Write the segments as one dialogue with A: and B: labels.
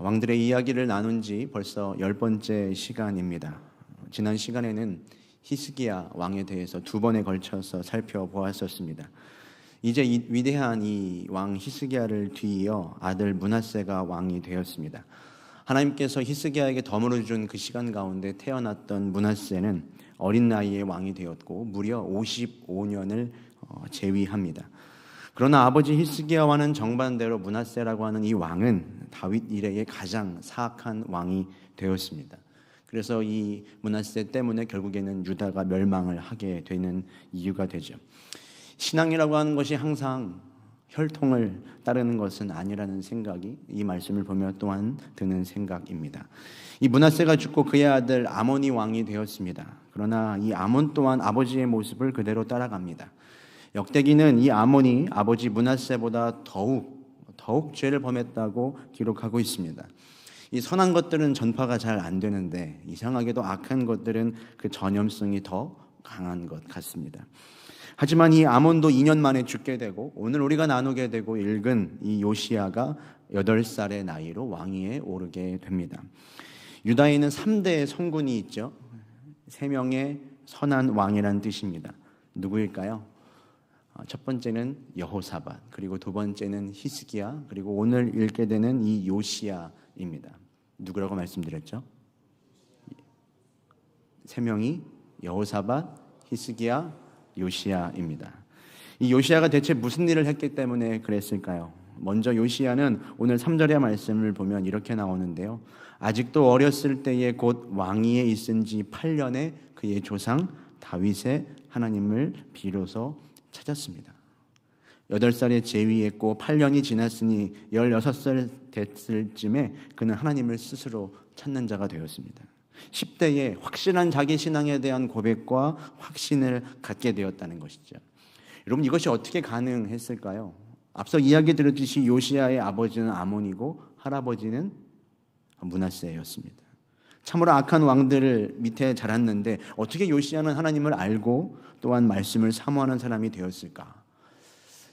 A: 왕들의 이야기를 나눈 지 벌써 10번째 시간입니다. 지난 시간에는 히스기야 왕에 대해서 2번에 걸쳐서 살펴보았었습니다. 이제 이 위대한 이 왕 히스기야를 뒤이어 아들 므낫세가 왕이 되었습니다. 하나님께서 히스기야에게 덤으로 준 그 시간 가운데 태어났던 므낫세는 어린 나이에 왕이 되었고 무려 55년을 재위합니다. 그러나 아버지 히스기야와는 정반대로 므낫세라고 하는 이 왕은 다윗 이래의 가장 사악한 왕이 되었습니다. 그래서 이 므낫세 때문에 결국에는 유다가 멸망을 하게 되는 이유가 되죠. 신앙이라고 하는 것이 항상 혈통을 따르는 것은 아니라는 생각이 이 말씀을 보며 또한 드는 생각입니다. 이 므낫세가 죽고 그의 아들 아몬이 왕이 되었습니다. 그러나 이 아몬 또한 아버지의 모습을 그대로 따라갑니다. 역대기는 이 아몬이 아버지 므낫세보다 더욱 죄를 범했다고 기록하고 있습니다. 이 선한 것들은 전파가 잘 안 되는데 이상하게도 악한 것들은 그 전염성이 더 강한 것 같습니다. 하지만 이 아몬도 2년 만에 죽게 되고 오늘 우리가 나누게 되고 읽은 이 요시야가 8살의 나이로 왕위에 오르게 됩니다. 유다에는 3대의 성군이 있죠. 3명의 선한 왕이라는 뜻입니다. 누구일까요? 첫 번째는 여호사밧, 그리고 두 번째는 히스기야, 그리고 오늘 읽게 되는 이 요시야입니다. 누구라고 말씀드렸죠? 3명이 여호사밧, 히스기야, 요시야입니다. 이 요시야가 대체 무슨 일을 했기 때문에 그랬을까요? 먼저 요시야는 오늘 3절의 말씀을 보면 이렇게 나오는데요. 아직도 어렸을 때에 곧 왕위에 있은 지 8년에 그의 조상 다윗의 하나님을 비로소 찾았습니다. 8살에 재위했고 8년이 지났으니 16살 됐을 쯤에 그는 하나님을 스스로 찾는 자가 되었습니다. 10대에 확실한 자기 신앙에 대한 고백과 확신을 갖게 되었다는 것이죠. 여러분, 이것이 어떻게 가능했을까요? 앞서 이야기 들었듯이 요시야의 아버지는 아몬이고 할아버지는 므낫세였습니다. 참으로 악한 왕들 밑에 자랐는데 어떻게 요시야는 하나님을 알고 또한 말씀을 사모하는 사람이 되었을까?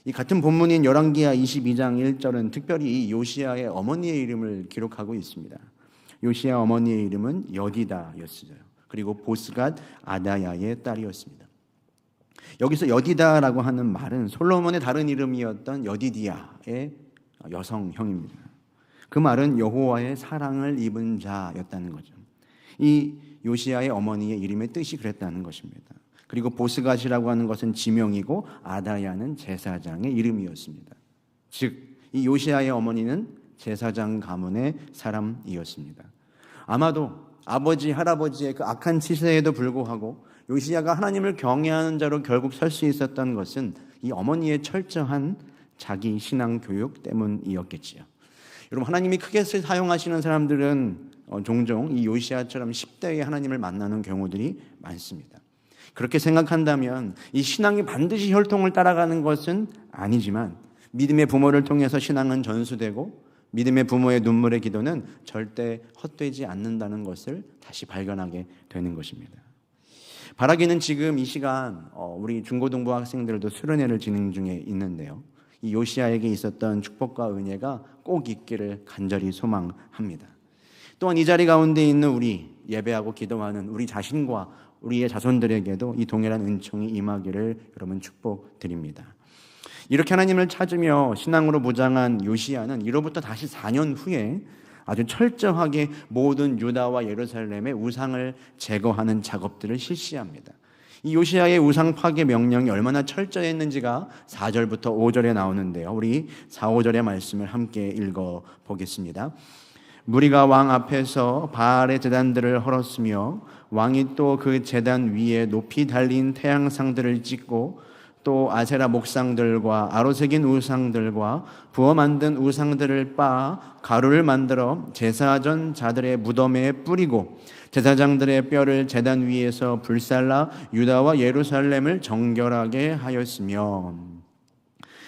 A: 이 같은 본문인 열왕기하 22장 1절은 특별히 이 요시야의 어머니의 이름을 기록하고 있습니다. 요시야 어머니의 이름은 여디다였어요. 그리고 보스갓 아다야의 딸이었습니다. 여기서 여디다라고 하는 말은 솔로몬의 다른 이름이었던 여디디아의 여성형입니다. 그 말은 여호와의 사랑을 입은 자였다는 거죠. 이 요시야의 어머니의 이름의 뜻이 그랬다는 것입니다. 그리고 보스갓이라고 하는 것은 지명이고 아다야는 제사장의 이름이었습니다. 즉, 이 요시야의 어머니는 제사장 가문의 사람이었습니다. 아마도 아버지, 할아버지의 그 악한 치세에도 불구하고 요시야가 하나님을 경외하는 자로 결국 설 수 있었던 것은 이 어머니의 철저한 자기 신앙 교육 때문이었겠지요. 여러분, 하나님이 크게 사용하시는 사람들은 종종 이 요시야처럼 10대에 하나님을 만나는 경우들이 많습니다. 그렇게 생각한다면 이 신앙이 반드시 혈통을 따라가는 것은 아니지만 믿음의 부모를 통해서 신앙은 전수되고 믿음의 부모의 눈물의 기도는 절대 헛되지 않는다는 것을 다시 발견하게 되는 것입니다. 바라기는 지금 이 시간 우리 중고등부 학생들도 수련회를 진행 중에 있는데요. 이 요시야에게 있었던 축복과 은혜가 꼭 있기를 간절히 소망합니다. 또한 이 자리 가운데 있는 우리 예배하고 기도하는 우리 자신과 우리의 자손들에게도 이 동일한 은총이 임하기를 여러분 축복드립니다. 이렇게 하나님을 찾으며 신앙으로 무장한 요시야는 이로부터 다시 4년 후에 아주 철저하게 모든 유다와 예루살렘의 우상을 제거하는 작업들을 실시합니다. 이 요시야의 우상 파괴 명령이 얼마나 철저했는지가 4절부터 5절에 나오는데요. 우리 4, 5절의 말씀을 함께 읽어보겠습니다. 무리가 왕 앞에서 바알의 제단들을 헐었으며 왕이 또 그 제단 위에 높이 달린 태양상들을 찍고 또 아세라 목상들과 아로새긴 우상들과 부어 만든 우상들을 빻아 가루를 만들어 제사전 자들의 무덤에 뿌리고 제사장들의 뼈를 제단 위에서 불살라 유다와 예루살렘을 정결하게 하였으며.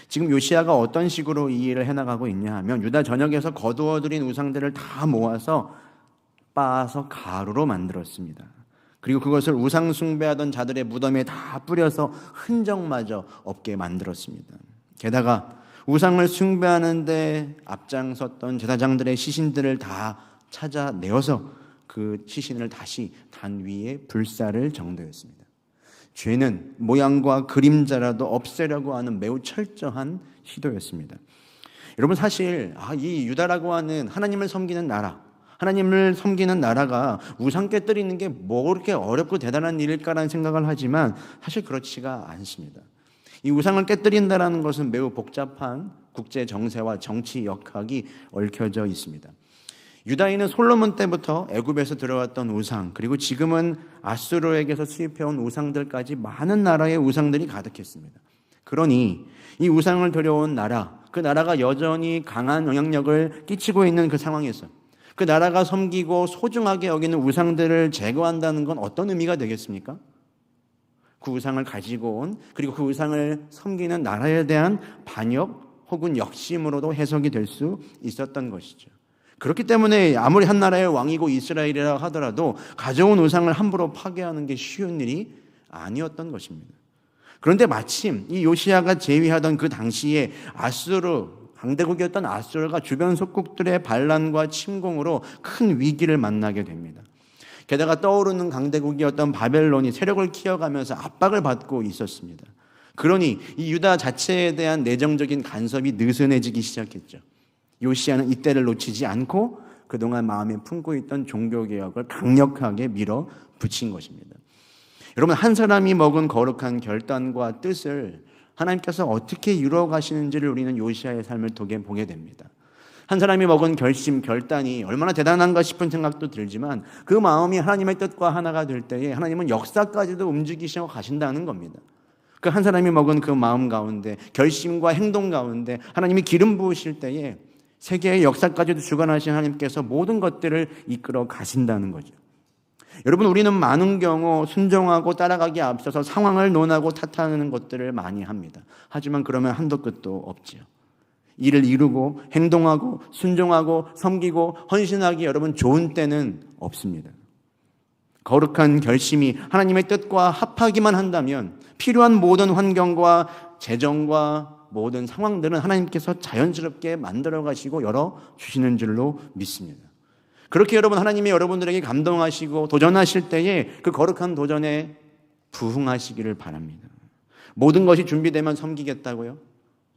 A: 지금 요시야가 어떤 식으로 이 일을 해나가고 있냐 하면 유다 전역에서 거두어들인 우상들을 다 모아서 빻아서 가루로 만들었습니다. 그리고 그것을 우상 숭배하던 자들의 무덤에 다 뿌려서 흔적마저 없게 만들었습니다. 게다가 우상을 숭배하는데 앞장섰던 제사장들의 시신들을 다 찾아내어서 그 시신을 다시 단 위에 불사를 정도했습니다. 죄는 모양과 그림자라도 없애려고 하는 매우 철저한 시도였습니다. 여러분, 사실 이 유다라고 하는 하나님을 섬기는 나라가 우상 깨뜨리는 게 뭐 그렇게 어렵고 대단한 일일까라는 생각을 하지만 사실 그렇지가 않습니다. 이 우상을 깨뜨린다는 것은 매우 복잡한 국제 정세와 정치 역학이 얽혀져 있습니다. 유다인은 솔로몬 때부터 애굽에서 들어왔던 우상, 그리고 지금은 아수르에게서 수입해온 우상들까지 많은 나라의 우상들이 가득했습니다. 그러니 이 우상을 들여온 나라, 그 나라가 여전히 강한 영향력을 끼치고 있는 그 상황에서 그 나라가 섬기고 소중하게 여기는 우상들을 제거한다는 건 어떤 의미가 되겠습니까? 그 우상을 가지고 온, 그리고 그 우상을 섬기는 나라에 대한 반역 혹은 역심으로도 해석이 될 수 있었던 것이죠. 그렇기 때문에 아무리 한 나라의 왕이고 이스라엘이라 하더라도 가져온 우상을 함부로 파괴하는 게 쉬운 일이 아니었던 것입니다. 그런데 마침 이 요시야가 제위하던 그 당시에 강대국이었던 아수르가 주변 속국들의 반란과 침공으로 큰 위기를 만나게 됩니다. 게다가 떠오르는 강대국이었던 바벨론이 세력을 키워가면서 압박을 받고 있었습니다. 그러니 이 유다 자체에 대한 내정적인 간섭이 느슨해지기 시작했죠. 요시야는 이때를 놓치지 않고 그동안 마음에 품고 있던 종교개혁을 강력하게 밀어붙인 것입니다. 여러분, 한 사람이 먹은 거룩한 결단과 뜻을 하나님께서 어떻게 이루어 가시는지를 우리는 요시야의 삶을 통해 보게 됩니다. 한 사람이 먹은 결심, 결단이 얼마나 대단한가 싶은 생각도 들지만 그 마음이 하나님의 뜻과 하나가 될 때에 하나님은 역사까지도 움직이시고 가신다는 겁니다. 그 한 사람이 먹은 그 마음 가운데, 결심과 행동 가운데 하나님이 기름 부으실 때에 세계의 역사까지도 주관하신 하나님께서 모든 것들을 이끌어 가신다는 거죠. 여러분, 우리는 많은 경우 순종하고 따라가기에 앞서서 상황을 논하고 탓하는 것들을 많이 합니다. 하지만 그러면 한도 끝도 없지요. 일을 이루고 행동하고 순종하고 섬기고 헌신하기 여러분 좋은 때는 없습니다. 거룩한 결심이 하나님의 뜻과 합하기만 한다면 필요한 모든 환경과 재정과 모든 상황들은 하나님께서 자연스럽게 만들어 가시고 열어주시는 줄로 믿습니다. 그렇게 여러분, 하나님이 여러분들에게 감동하시고 도전하실 때에 그 거룩한 도전에 부응하시기를 바랍니다. 모든 것이 준비되면 섬기겠다고요?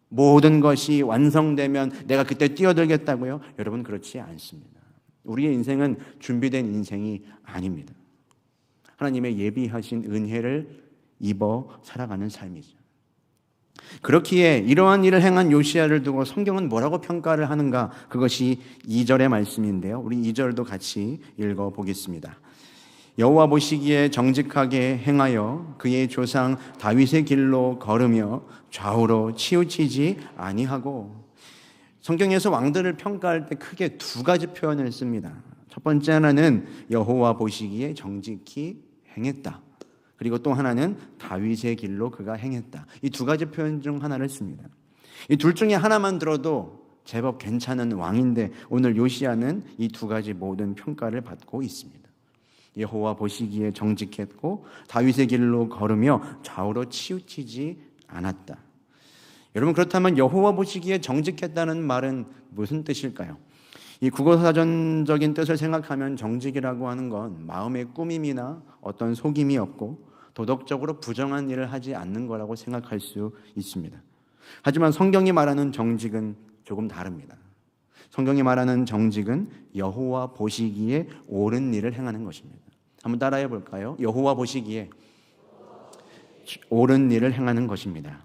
A: 모든 것이 완성되면 내가 그때 뛰어들겠다고요? 여러분, 그렇지 않습니다. 우리의 인생은 준비된 인생이 아닙니다. 하나님의 예비하신 은혜를 입어 살아가는 삶이죠. 그렇기에 이러한 일을 행한 요시야를 두고 성경은 뭐라고 평가를 하는가? 그것이 2절의 말씀인데요. 우리 2절도 같이 읽어보겠습니다. 여호와 보시기에 정직하게 행하여 그의 조상 다윗의 길로 걸으며 좌우로 치우치지 아니하고. 성경에서 왕들을 평가할 때 크게 두 가지 표현을 씁니다. 첫 번째 하나는 여호와 보시기에 정직히 행했다. 그리고 또 하나는 다윗의 길로 그가 행했다. 이 두 가지 표현 중 하나를 씁니다. 이 둘 중에 하나만 들어도 제법 괜찮은 왕인데 오늘 요시야는 이 두 가지 모든 평가를 받고 있습니다. 여호와 보시기에 정직했고 다윗의 길로 걸으며 좌우로 치우치지 않았다. 여러분, 그렇다면 여호와 보시기에 정직했다는 말은 무슨 뜻일까요? 이 국어사전적인 뜻을 생각하면 정직이라고 하는 건 마음의 꾸밈이나 어떤 속임이 없고 도덕적으로 부정한 일을 하지 않는 거라고 생각할 수 있습니다. 하지만 성경이 말하는 정직은 조금 다릅니다. 성경이 말하는 정직은 여호와 보시기에 옳은 일을 행하는 것입니다. 한번 따라해 볼까요? 여호와 보시기에 옳은 일을 행하는 것입니다.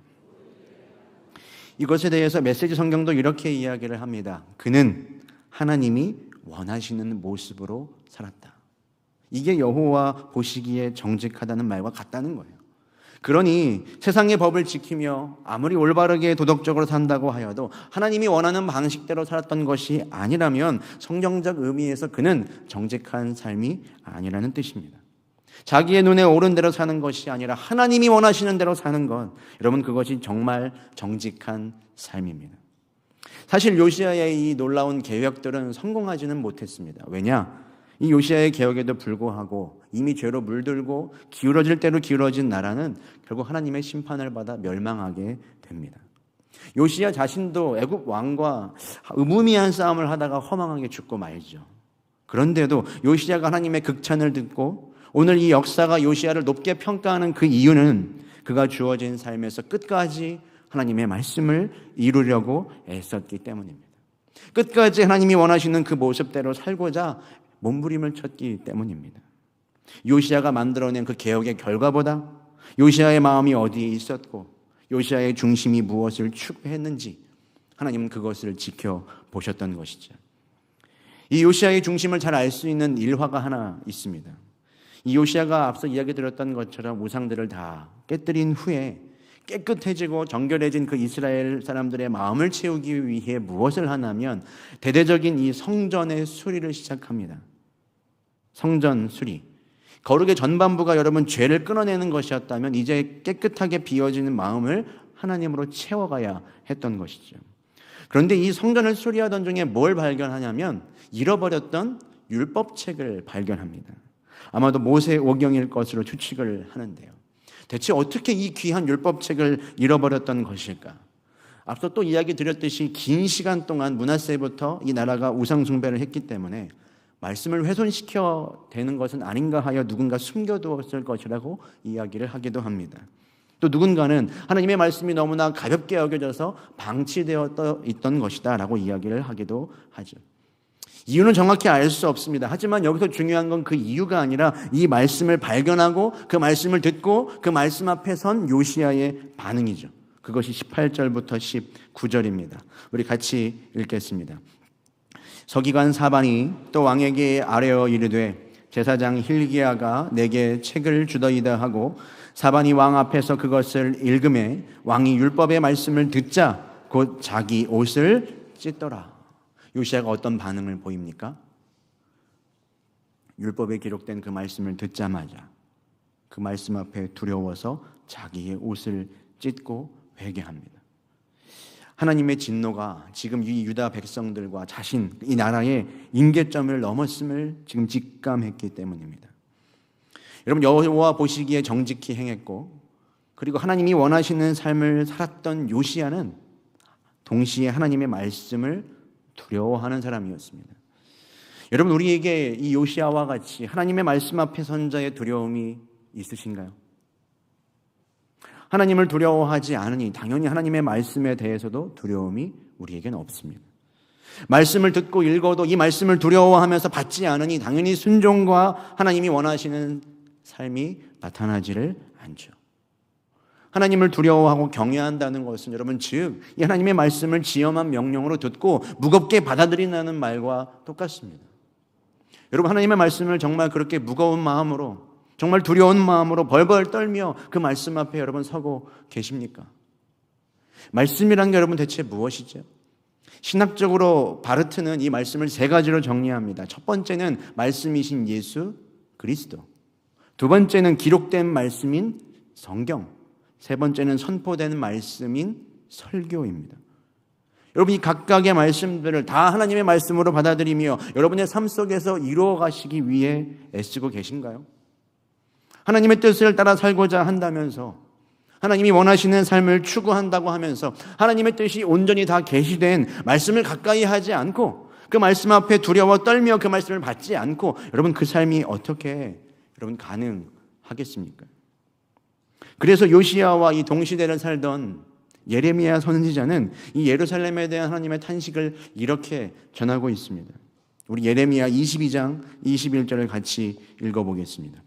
A: 이것에 대해서 메시지 성경도 이렇게 이야기를 합니다. 그는 하나님이 원하시는 모습으로 살았다. 이게 여호와 보시기에 정직하다는 말과 같다는 거예요. 그러니 세상의 법을 지키며 아무리 올바르게 도덕적으로 산다고 하여도 하나님이 원하는 방식대로 살았던 것이 아니라면 성경적 의미에서 그는 정직한 삶이 아니라는 뜻입니다. 자기의 눈에 옳은 대로 사는 것이 아니라 하나님이 원하시는 대로 사는 것, 여러분, 그것이 정말 정직한 삶입니다. 사실 요시야의 이 놀라운 개혁들은 성공하지는 못했습니다. 왜냐? 이 요시야의 개혁에도 불구하고 이미 죄로 물들고 기울어질 대로 기울어진 나라는 결국 하나님의 심판을 받아 멸망하게 됩니다. 요시야 자신도 애굽 왕과 무의미한 싸움을 하다가 허망하게 죽고 말죠. 그런데도 요시야가 하나님의 극찬을 듣고 오늘 이 역사가 요시야를 높게 평가하는 그 이유는 그가 주어진 삶에서 끝까지 하나님의 말씀을 이루려고 애썼기 때문입니다. 끝까지 하나님이 원하시는 그 모습대로 살고자 몸부림을 쳤기 때문입니다. 요시야가 만들어낸 그 개혁의 결과보다 요시야의 마음이 어디에 있었고 요시야의 중심이 무엇을 추구했는지 하나님은 그것을 지켜보셨던 것이죠. 이 요시야의 중심을 잘 알 수 있는 일화가 하나 있습니다. 이 요시야가 앞서 이야기 드렸던 것처럼 우상들을 다 깨뜨린 후에 깨끗해지고 정결해진 그 이스라엘 사람들의 마음을 채우기 위해 무엇을 하냐면 대대적인 이 성전의 수리를 시작합니다. 성전 수리. 거룩의 전반부가 여러분 죄를 끊어내는 것이었다면 이제 깨끗하게 비워지는 마음을 하나님으로 채워가야 했던 것이죠. 그런데 이 성전을 수리하던 중에 뭘 발견하냐면 잃어버렸던 율법책을 발견합니다. 아마도 모세오경일 것으로 추측을 하는데요. 대체 어떻게 이 귀한 율법책을 잃어버렸던 것일까? 앞서 또 이야기 드렸듯이 긴 시간 동안 므낫세부터 이 나라가 우상 숭배를 했기 때문에 말씀을 훼손시켜 되는 것은 아닌가 하여 누군가 숨겨두었을 것이라고 이야기를 하기도 합니다. 또 누군가는 하나님의 말씀이 너무나 가볍게 여겨져서 방치되어 있던 것이다 라고 이야기를 하기도 하죠. 이유는 정확히 알 수 없습니다. 하지만 여기서 중요한 건 그 이유가 아니라 이 말씀을 발견하고 그 말씀을 듣고 그 말씀 앞에 선 요시야의 반응이죠. 그것이 18절부터 19절입니다. 우리 같이 읽겠습니다. 서기관 사반이 또 왕에게 아뢰어 이르되 제사장 힐기야가 내게 책을 주더이다 하고 사반이 왕 앞에서 그것을 읽음에 왕이 율법의 말씀을 듣자 곧 자기 옷을 찢더라. 요시야가 어떤 반응을 보입니까? 율법에 기록된 그 말씀을 듣자마자 그 말씀 앞에 두려워서 자기의 옷을 찢고 회개합니다. 하나님의 진노가 지금 이 유다 백성들과 자신, 이 나라의 임계점을 넘었음을 지금 직감했기 때문입니다. 여러분, 여호와 보시기에 정직히 행했고 그리고 하나님이 원하시는 삶을 살았던 요시야는 동시에 하나님의 말씀을 두려워하는 사람이었습니다. 여러분, 우리에게 이 요시야와 같이 하나님의 말씀 앞에 선 자의 두려움이 있으신가요? 하나님을 두려워하지 않으니 당연히 하나님의 말씀에 대해서도 두려움이 우리에게는 없습니다. 말씀을 듣고 읽어도 이 말씀을 두려워하면서 받지 않으니 당연히 순종과 하나님이 원하시는 삶이 나타나지를 않죠. 하나님을 두려워하고 경외한다는 것은 여러분 즉 이 하나님의 말씀을 지엄한 명령으로 듣고 무겁게 받아들인다는 말과 똑같습니다. 여러분, 하나님의 말씀을 정말 그렇게 무거운 마음으로 정말 두려운 마음으로 벌벌 떨며 그 말씀 앞에 여러분 서고 계십니까? 말씀이란 게 여러분 대체 무엇이죠? 신학적으로 바르트는 이 말씀을 세 가지로 정리합니다. 첫 번째는 말씀이신 예수 그리스도, 두 번째는 기록된 말씀인 성경, 세 번째는 선포된 말씀인 설교입니다. 여러분, 이 각각의 말씀들을 다 하나님의 말씀으로 받아들이며 여러분의 삶 속에서 이루어 가시기 위해 애쓰고 계신가요? 하나님의 뜻을 따라 살고자 한다면서 하나님이 원하시는 삶을 추구한다고 하면서 하나님의 뜻이 온전히 다 계시된 말씀을 가까이 하지 않고 그 말씀 앞에 두려워 떨며 그 말씀을 받지 않고 여러분 그 삶이 어떻게 여러분 가능하겠습니까? 그래서 요시야와 이 동시대를 살던 예레미야 선지자는 이 예루살렘에 대한 하나님의 탄식을 이렇게 전하고 있습니다. 우리 예레미야 22장 21절을 같이 읽어보겠습니다.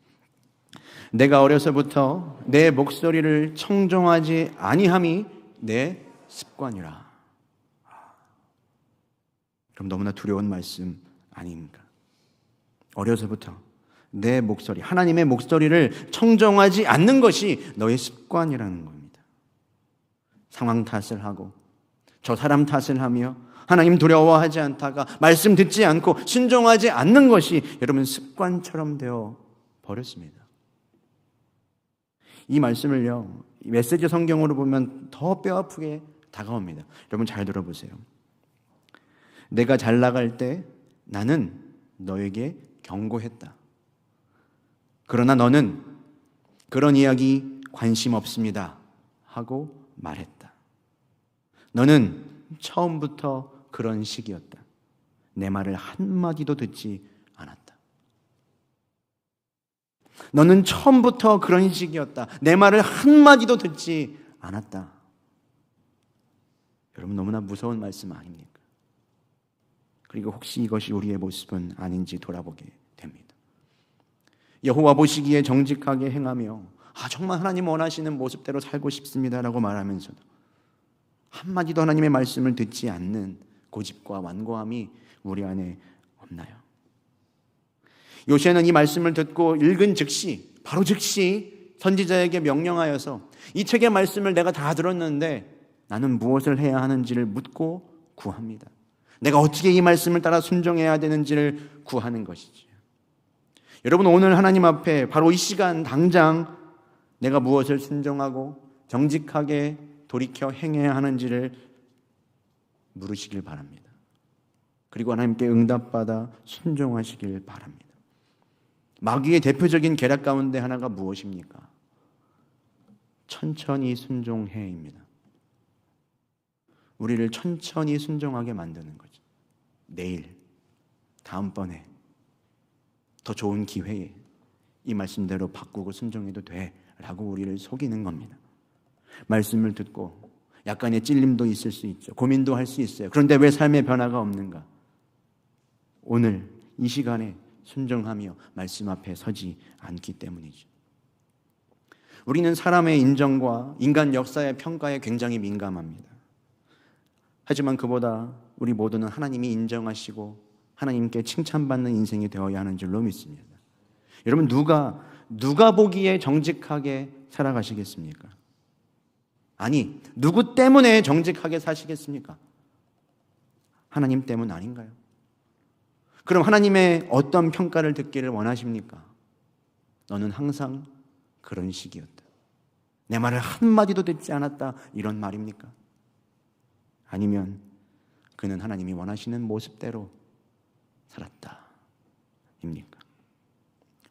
A: 내가 어려서부터 내 목소리를 청종하지 아니함이 내 습관이라. 그럼 너무나 두려운 말씀 아닙니까? 어려서부터 내 목소리, 하나님의 목소리를 청정하지 않는 것이 너의 습관이라는 겁니다. 상황 탓을 하고 저 사람 탓을 하며 하나님 두려워하지 않다가 말씀 듣지 않고 순종하지 않는 것이 여러분 습관처럼 되어 버렸습니다. 이 말씀을요, 메시지 성경으로 보면 더 뼈아프게 다가옵니다. 여러분 잘 들어보세요. 내가 잘 나갈 때 나는 너에게 경고했다. 그러나 너는 그런 이야기 관심 없습니다 하고 말했다. 너는 처음부터 그런 식이었다. 내 말을 한마디도 듣지 않았다. 너는 처음부터 그런 식이었다. 내 말을 한마디도 듣지 않았다. 여러분, 너무나 무서운 말씀 아닙니까? 그리고 혹시 이것이 우리의 모습은 아닌지 돌아보게 됩니다. 여호와 보시기에 정직하게 행하며 정말 하나님 원하시는 모습대로 살고 싶습니다라고 말하면서도 한마디도 하나님의 말씀을 듣지 않는 고집과 완고함이 우리 안에 없나요? 요시야는 이 말씀을 듣고 읽은 즉시, 바로 즉시 선지자에게 명령하여서 이 책의 말씀을 내가 다 들었는데 나는 무엇을 해야 하는지를 묻고 구합니다. 내가 어떻게 이 말씀을 따라 순종해야 되는지를 구하는 것이지. 여러분, 오늘 하나님 앞에 바로 이 시간 당장 내가 무엇을 순종하고 정직하게 돌이켜 행해야 하는지를 물으시길 바랍니다. 그리고 하나님께 응답받아 순종하시길 바랍니다. 마귀의 대표적인 계략 가운데 하나가 무엇입니까? 천천히 순종해입니다. 우리를 천천히 순종하게 만드는 거죠. 내일, 다음번에, 더 좋은 기회에 이 말씀대로 바꾸고 순종해도 돼 라고 우리를 속이는 겁니다. 말씀을 듣고 약간의 찔림도 있을 수 있죠. 고민도 할 수 있어요. 그런데 왜 삶의 변화가 없는가? 오늘 이 시간에 순종하며 말씀 앞에 서지 않기 때문이죠. 우리는 사람의 인정과 인간 역사의 평가에 굉장히 민감합니다. 하지만 그보다 우리 모두는 하나님이 인정하시고 하나님께 칭찬받는 인생이 되어야 하는 줄로 믿습니다. 여러분, 누가 보기에 정직하게 살아가시겠습니까? 아니, 누구 때문에 정직하게 사시겠습니까? 하나님 때문 아닌가요? 그럼 하나님의 어떤 평가를 듣기를 원하십니까? 너는 항상 그런 식이었다. 내 말을 한마디도 듣지 않았다. 이런 말입니까? 아니면 그는 하나님이 원하시는 모습대로 살았다. 입니까?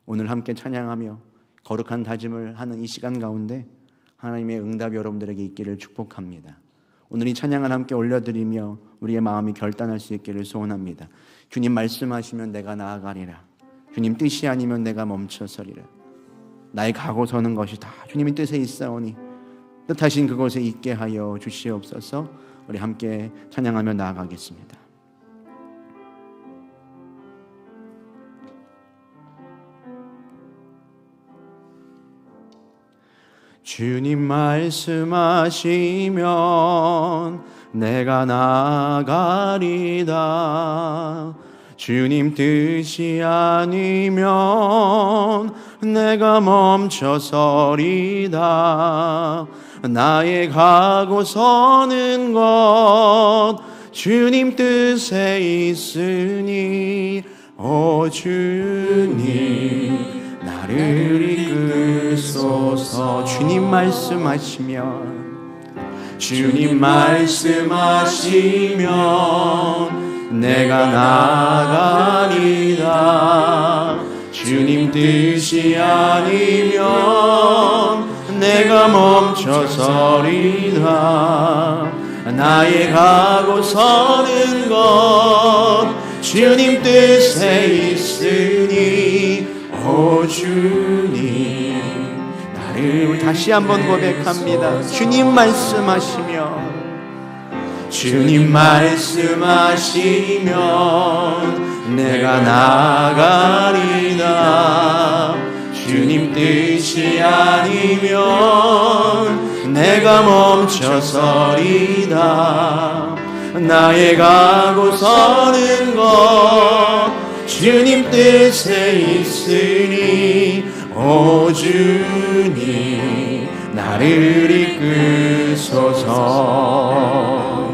A: 오늘 함께 찬양하며 거룩한 다짐을 하는 이 시간 가운데 하나님의 응답이 여러분들에게 있기를 축복합니다. 오늘 이 찬양을 함께 올려드리며 우리의 마음이 결단할 수 있기를 소원합니다. 주님 말씀하시면 내가 나아가리라. 주님 뜻이 아니면 내가 멈춰서리라. 나의 가고 서는 것이 다 주님의 뜻에 있사오니 뜻하신 그곳에 있게 하여 주시옵소서. 우리 함께 찬양하며 나아가겠습니다. 주님 말씀하시면 내가 나아가리다. 주님 뜻이 아니면 내가 멈춰서리다. 나의 가고 서는 것 주님 뜻에 있으니 오 주님 나를 이끄소서. 주님 말씀하시면 내가 나아가리다. 주님 뜻이 아니면 내가 멈춰서리다. 나의 가고 서는 것 주님 뜻에 있으니 오 주님 나를 다시 한번 고백합니다. 주님 말씀하시면 내가 나아가리다. 주님 뜻이 아니면 내가 멈춰서리다. 나의 가고 서는 것 주님 뜻에 있으니 오 주님 나를 이끄소서.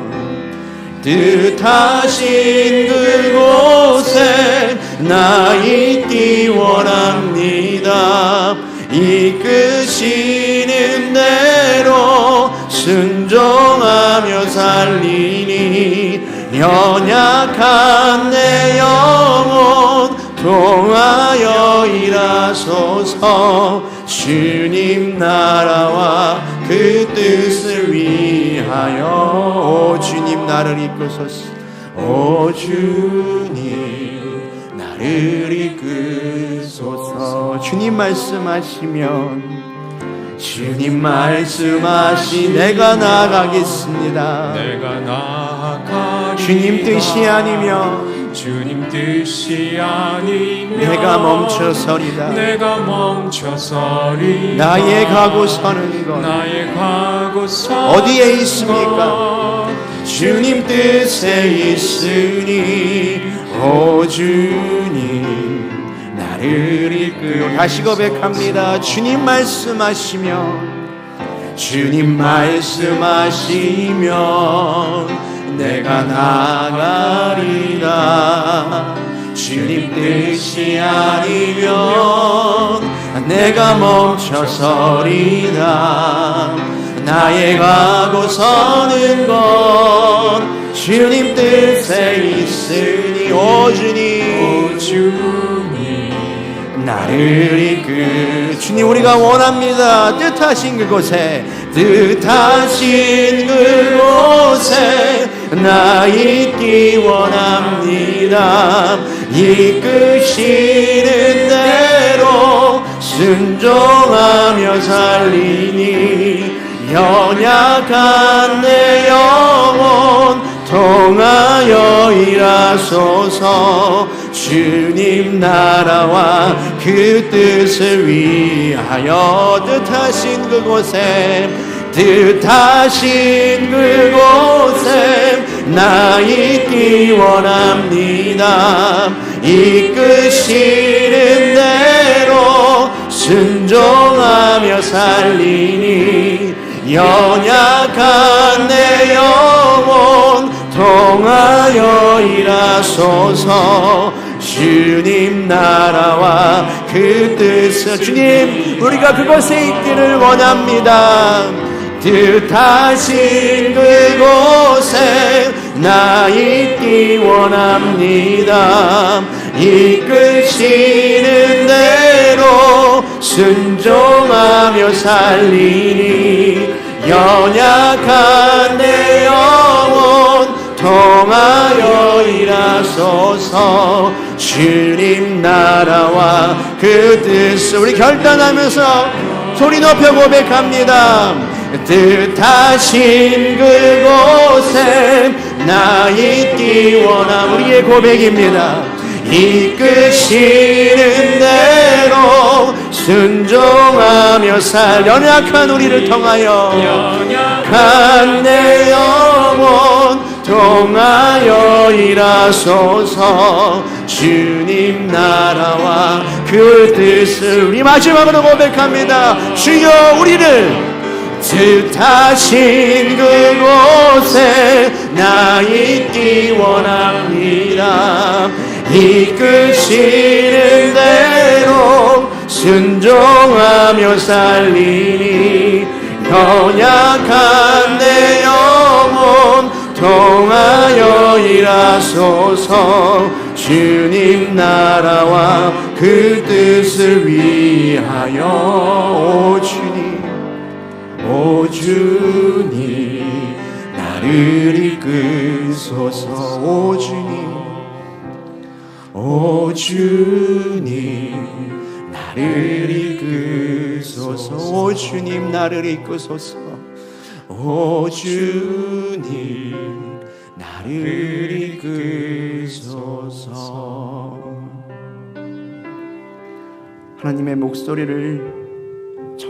A: 뜻하신 그곳에 나 있기 원합니다. 이끄시는 대로 순종하며 살리니 연약한 내 영혼 통하여 일하소서. 주님 나라와 그 뜻을 위하여 나를 이끄소서. 오 주님 나를 이끄소서. 주님 말씀하시면 주님 말씀하시 내가 나아가겠습니다.
B: 내가 나아가리라.
A: 주님 뜻이 아니면
B: 주님 뜻이 아니면
A: 내가 멈춰서리다.
B: 내가 멈춰서리다.
A: 나의 가고 서는 것
B: 나의 가고 서는
A: 어디에 있습니까? 주님 뜻에 있으니 오 주님 나를 이끌어. 다시 고백합니다. 주님 말씀하시면 주님 말씀하시면 내가 나가리라. 주님 뜻이 아니면 내가 멈춰서리라. 나의 가고 서는 건 주님 뜻에 있으니 오 주님 나를 이끌. 주님 우리가 원합니다. 뜻하신 그곳에 뜻하신 그곳에 나 있기 원합니다. 이끄시는 대로 순종하며 살리니 연약한 내 영혼 통하여 일하소서. 주님 나라와 그 뜻을 위하여 뜻하신 그곳에 뜻하신 그곳에 나 있기 원합니다. 이끄시는 대로 순종하며 살리니 연약한 내 영혼 통하여 일하소서. 주님 나라와 그 뜻을 주님 우리가 그곳에 있기를 원합니다. 뜻하신 그곳에 나 있기 원합니다. 이끄시는 대로 순종하며 살리니 연약한 내 영혼 통하여 일하소서. 주님 나라와 그 뜻을 우리 결단하면서 소리 높여 고백합니다. 뜻하신 그곳에 나 있기 원함. 우리의 고백입니다. 이끄시는 대로 순종하며 연약한 우리를 통하여 연약한 내 영혼 통하여 일하소서. 주님 나라와 그 뜻을 우리 마지막으로 고백합니다. 주여 우리를 뜻하신 그곳에 나 있기 원합니다. 이끄시는 대로 순종하며 살리니 연약한 내 영혼 통하여 일하소서. 주님 나라와 그 뜻을 위하여 오 주님 나를 이끄소서. 오 주님 나를 이끄소서. 오 주님 나를 이끄소서. 오 주님 나를 이끄소서. 하나님의 목소리를